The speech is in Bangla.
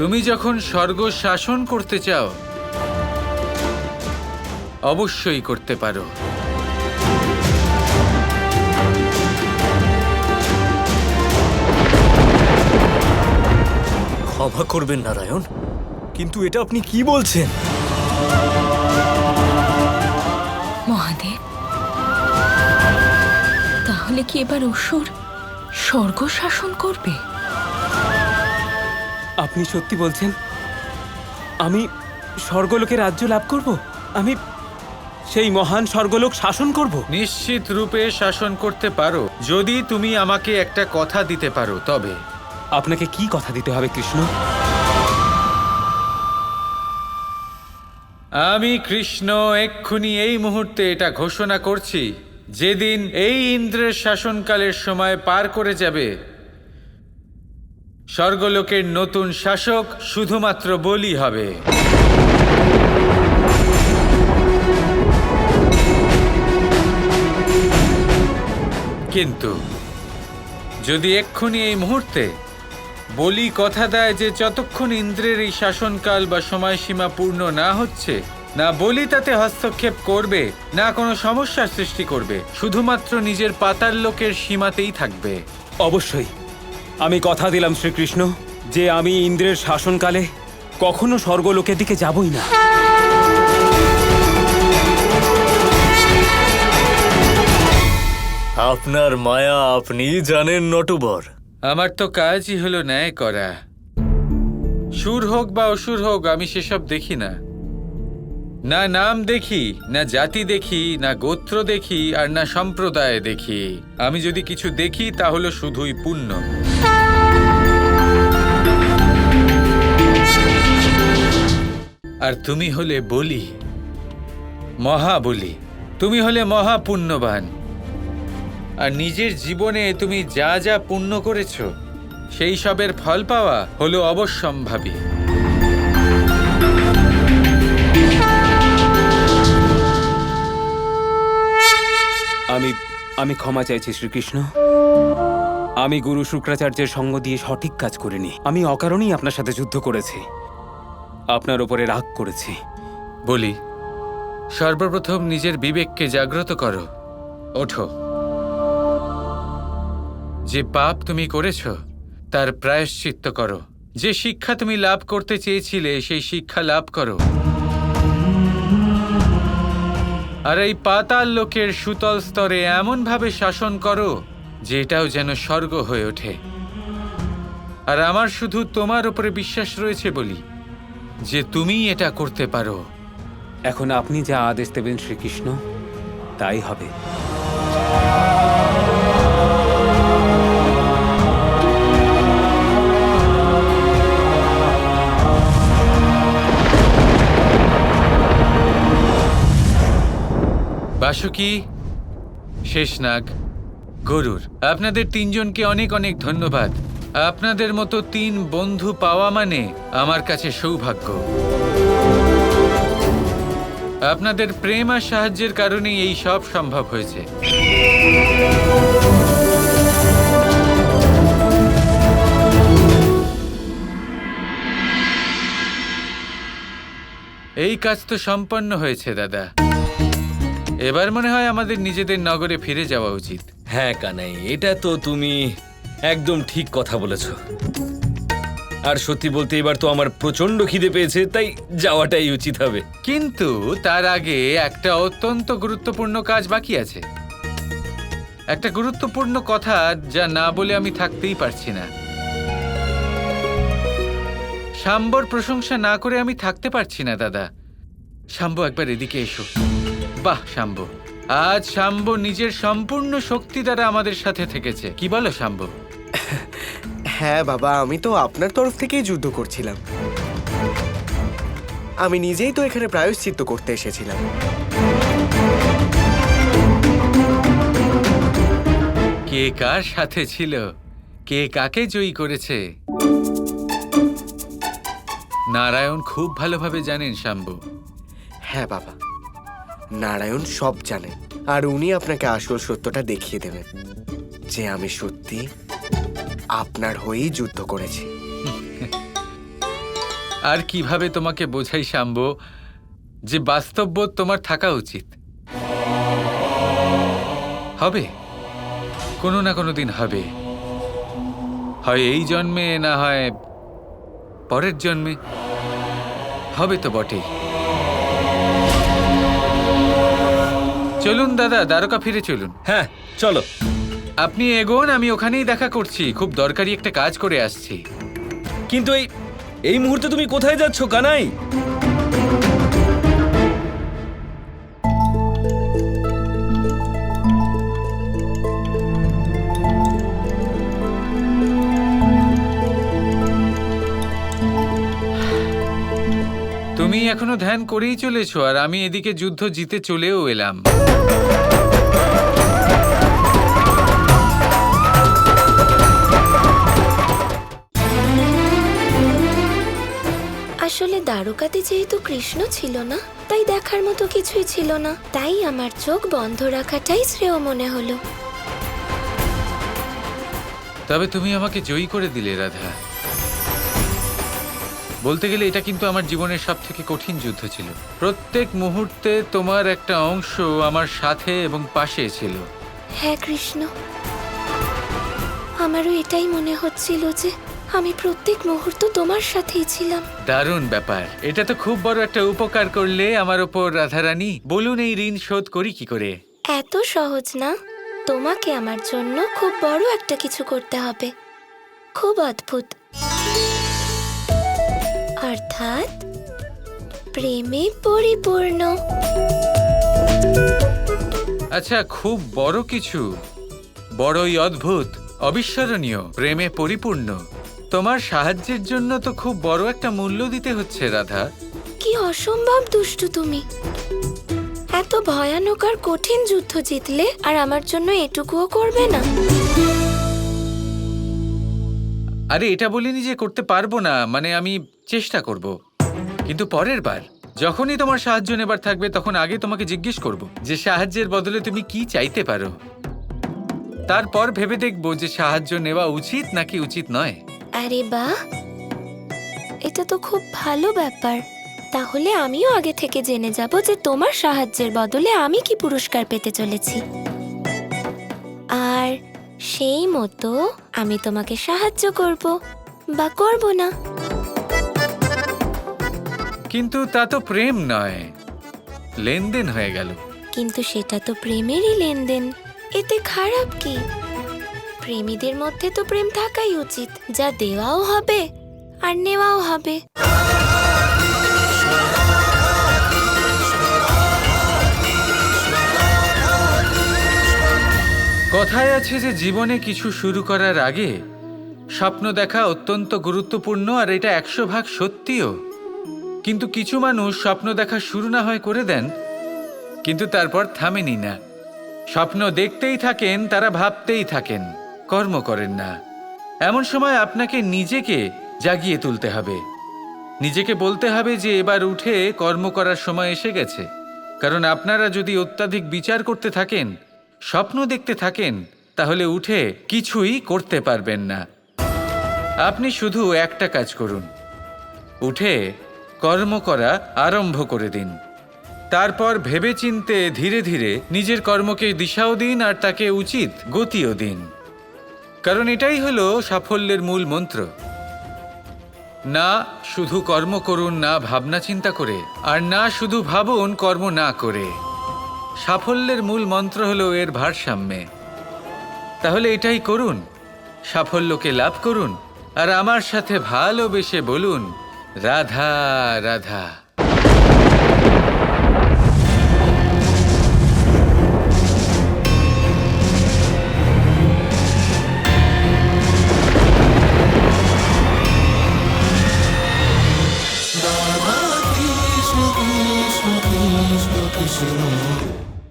তুমি যখন স্বর্গ শাসন করতে চাও অবশ্যই করতে পারো। ক্ষমা করবেন নারায়ণ, কিন্তু এটা আপনি কি বলছেন? মহাদেব, তাহলে কি এবার অসুর স্বর্গ শাসন করবে? আপনি সত্যি বলছেন আমি স্বর্গলোকে রাজ্য লাভ করব? আমি সেই মহান স্বর্গলোক শাসন করব? নিশ্চিত রূপে শাসন করতে পারো যদি তুমি আমাকে একটা কথা দিতে পারো। তবে আপনাকে কি কথা দিতে হবে কৃষ্ণ? আমি কৃষ্ণ এক্ষুনি এই মুহূর্তে এটা ঘোষণা করছি, যেদিন এই ইন্দ্রের শাসনকালের সময় পার করে যাবে, স্বর্গলোকের নতুন শাসক শুধুমাত্র বলি হবে। কিন্তু যদি এক্ষুনি এই মুহূর্তে বলি কথা দেয় যে যতক্ষণ ইন্দ্রের এই শাসনকাল বা সময়সীমা পূর্ণ না হচ্ছে, না বলি তাতে হস্তক্ষেপ করবে, না কোনো সমস্যার সৃষ্টি করবে, শুধুমাত্র নিজের পাতাল লোকের সীমাতেই থাকবে। অবশ্যই আমি কথা দিলাম শ্রীকৃষ্ণ যে আমি ইন্দ্রের শাসনকালে কখনো স্বর্গলোকের দিকে যাবই না। আপনার মায়া আপনি জানেন নটবর। আমার তো কাজই হলো ন্যায় করা। সুর হোক বা অসুর হোক, আমি সেসব দেখি না। না নাম দেখি, না জাতি দেখি, না গোত্র দেখি, আর না সম্প্রদায় দেখি। আমি যদি কিছু দেখি তা হলো শুধুই পুণ্য। আর তুমি হলে বলি, মহাবলি। তুমি হলে মহাপুণ্যবান। আর নিজের জীবনে তুমি যা যা পুণ্য করেছ সেই সবের ফল পাওয়া হলো অবশ্যম্ভাবী। আমি ক্ষমা চাইছি শ্রীকৃষ্ণ। আমি গুরু শুক্রাচার্যের সঙ্গ দিয়ে সঠিক কাজ করিনি। আমি অকারণেই আপনার সাথে যুদ্ধ করেছি, আপনার ওপরে রাগ করেছি। বলি, সর্বপ্রথম নিজের বিবেককে জাগ্রত করো। ওঠো। যে পাপ তুমি করেছ তার প্রায়শ্চিত্ত করো। যে শিক্ষা তুমি লাভ করতে চেয়েছিলে সেই শিক্ষা লাভ করো। আর এই পাতাল লোকের সুতল স্তরে এমনভাবে শাসন করো যে এটাও যেন স্বর্গ হয়ে ওঠে। আর আমার শুধু তোমার উপরে বিশ্বাস রয়েছে বলি যে তুমি এটা করতে পারো। এখন আপনি যা আদেশ দেবেন শ্রীকৃষ্ণ তাই হবে। বাসুকি, শেষনাগ, গরুর, আপনাদের তিনজনকে অনেক অনেক ধন্যবাদ। আপনাদের মতো 3 বন্ধু পাওয়া মানে আমার কাছে সৌভাগ্য। আপনাদের প্রেম আর সাহায্যের কারণেই এই সব সম্ভব হয়েছে। এই কাজ তো সম্পন্ন হয়েছে দাদা। এবার মনে হয় আমাদের নিজেদের নগরে ফিরে যাওয়া উচিত। হ্যাঁ কানাই, এটা তো তুমি একদম ঠিক কথা বলেছ। আর সত্যি বলতে এবার তো আমার প্রচন্ড খিদে পেয়েছে, তাই যাওয়াটাই উচিত হবে। কিন্তু তার আগে একটা অত্যন্ত গুরুত্বপূর্ণ কাজ বাকি আছে। একটা গুরুত্বপূর্ণ কথা যা না বলে আমি থাকতেই পারছি না। শাম্বর প্রশংসা না করে আমি থাকতে পারছি না দাদা। শাম্ব, একবার এদিকে এসো। বাহ শাম্ব, আজ শাম্ব নিজের সম্পূর্ণ শক্তি দ্বারা আমাদের সাথে থেকেছে। কি বলো শাম্ব? হ্যাঁ বাবা, আমি তো আপনার তরফ থেকেই যুদ্ধ করছিলাম। আমি নিজেই তো এখানে প্রায়শ্চিত্ত করতে এসেছিলাম। কে কার সাথে ছিল, কে কাকে জয়ী করেছে, নারায়ণ খুব ভালোভাবে জানেন শাম্ব। হ্যাঁ বাবা, নারায়ণ সব জানেন। আর উনি আপনাকে আসল সত্যটা দেখিয়ে দেবেন যে আমি সত্যি আপনার হয়েই যুদ্ধ করেছি। আর কিভাবে তোমাকে বোঝাই শাম্ব যে বাস্তববোধ তোমার থাকা উচিত। হবে, কোনো না কোনো দিন হবে, হয় এই জন্মে, না হয় পরের জন্মে, হবে তো বটেই। চলুন দাদা, দ্বারকা ফিরে চলুন। হ্যাঁ চলো। আপনি এগোন, আমি ওখানেই দেখা করছি, খুব দরকারি একটা কাজ করে আসছি। কিন্তু এই মুহূর্তে তুমি কোথায় যাচ্ছ কানাই? তুমি এখনো ধ্যান করেই চলেছো, আর আমি এদিকে যুদ্ধ জিতে চলেও এলাম। আসলে দ্বারকাতে যেহেতু কৃষ্ণ ছিল না, তাই দেখার মতো কিছুই ছিল না। তাই আমার চোখ বন্ধ রাখাটাই শ্রেয় মনে হলো। তবে তুমি আমাকে জয়ী করে দিলে রাধা। বলতে গেলে এটা কিন্তু আমার জীবনের সবথেকে কঠিন যুদ্ধ ছিল। প্রত্যেক মুহূর্তে তোমার একটা অংশ আমার সাথে এবং পাশে ছিল। হ্যাঁ কৃষ্ণ, আমারও এটাই মনে হচ্ছিল যে আমি প্রত্যেক মুহূর্ত তোমার সাথেই ছিলাম। দারুণ ব্যাপার, এটা তো খুব বড় একটা উপকার করলে আমার ওপর রাধারানী। বলুন এই ঋণ শোধ করি কি করে? এত সহজ না, তোমাকে আমার জন্য খুব বড় একটা কিছু করতে হবে, খুব অদ্ভুত, অর্থাৎ প্রেমে পরিপূর্ণ। আচ্ছা, খুব বড় কিছু, বড়ই অদ্ভুত, অবিস্মরণীয়, প্রেমে পরিপূর্ণ। তোমার সাহায্যের জন্য তো খুব বড় একটা মূল্য দিতে হচ্ছে রাধা। কি অসম্ভব দুষ্টু তুমি! এত ভয়ানক আর কঠিন যুদ্ধ জিতলে আর আমার জন্য এটুকুও করবে না? আরে এটা বলিনি যে করতে পারবো না, মানে আমি চেষ্টা করব। কিন্তু পরের বার যখনই তোমার সাহায্য নেবার থাকবে, তখন আগে তোমাকে জিজ্ঞেস করব যে সাহায্যের বদলে তুমি কি চাইতে পারো। তারপর ভেবে দেখবো যে সাহায্য নেওয়া উচিত নাকি উচিত নয়। আরে বাহ, এটা তো খুব ভালো ব্যাপার। তাহলে আমিও আগে থেকে জেনে যাব যে তোমার সাহায্যের বদলে আমি কি পুরস্কার পেতে চলেছি, আর সেই মতো আমি তোমাকে সাহায্য করব বা করব না। কিন্তু তা তো প্রেম নয়, লেনদেন হয়ে গেল। কিন্তু সেটা তো প্রেমেরই লেনদেন, এতে খারাপ কি? প্রেমীদের মধ্যে তো প্রেম থাকাই উচিত, যা দেওয়াও হবে আর নেওয়াও হবে। কথায় আছে যে জীবনে কিছু শুরু করার আগে স্বপ্ন দেখা অত্যন্ত গুরুত্বপূর্ণ, আর এটা 100% সত্যিও। কিন্তু কিছু মানুষ স্বপ্ন দেখা শুরু না হয় করে দেন, কিন্তু তারপর থামেনি না। স্বপ্ন দেখতেই থাকেন, তারা ভাবতেই থাকেন, কর্ম করেন না। এমন সময় আপনাকে নিজেকে জাগিয়ে তুলতে হবে, নিজেকে বলতে হবে যে এবার উঠে কর্ম করার সময় এসে গেছে। কারণ আপনারা যদি অত্যাধিক বিচার করতে থাকেন, স্বপ্ন দেখতে থাকেন, তাহলে উঠে কিছুই করতে পারবেন না। আপনি শুধু একটা কাজ করুন, উঠে কর্ম করা আরম্ভ করে দিন। তারপর ভেবেচিন্তে ধীরে ধীরে নিজের কর্মকে দিশাও দিন, আর তাকে উচিত গতিও দিন। কারণ এটাই হলো সাফল্যের মূল মন্ত্র। না শুধু কর্ম করুন না ভাবনা চিন্তা করে, আর না শুধু ভাবুন কর্ম না করে। সাফল্যের মূল মন্ত্র হলো এর ভারসাম্যে। তাহলে এটাই করুন, সাফল্যকে লাভ করুন, আর আমার সাথে ভালোবেসে বলুন রাধা রাধা।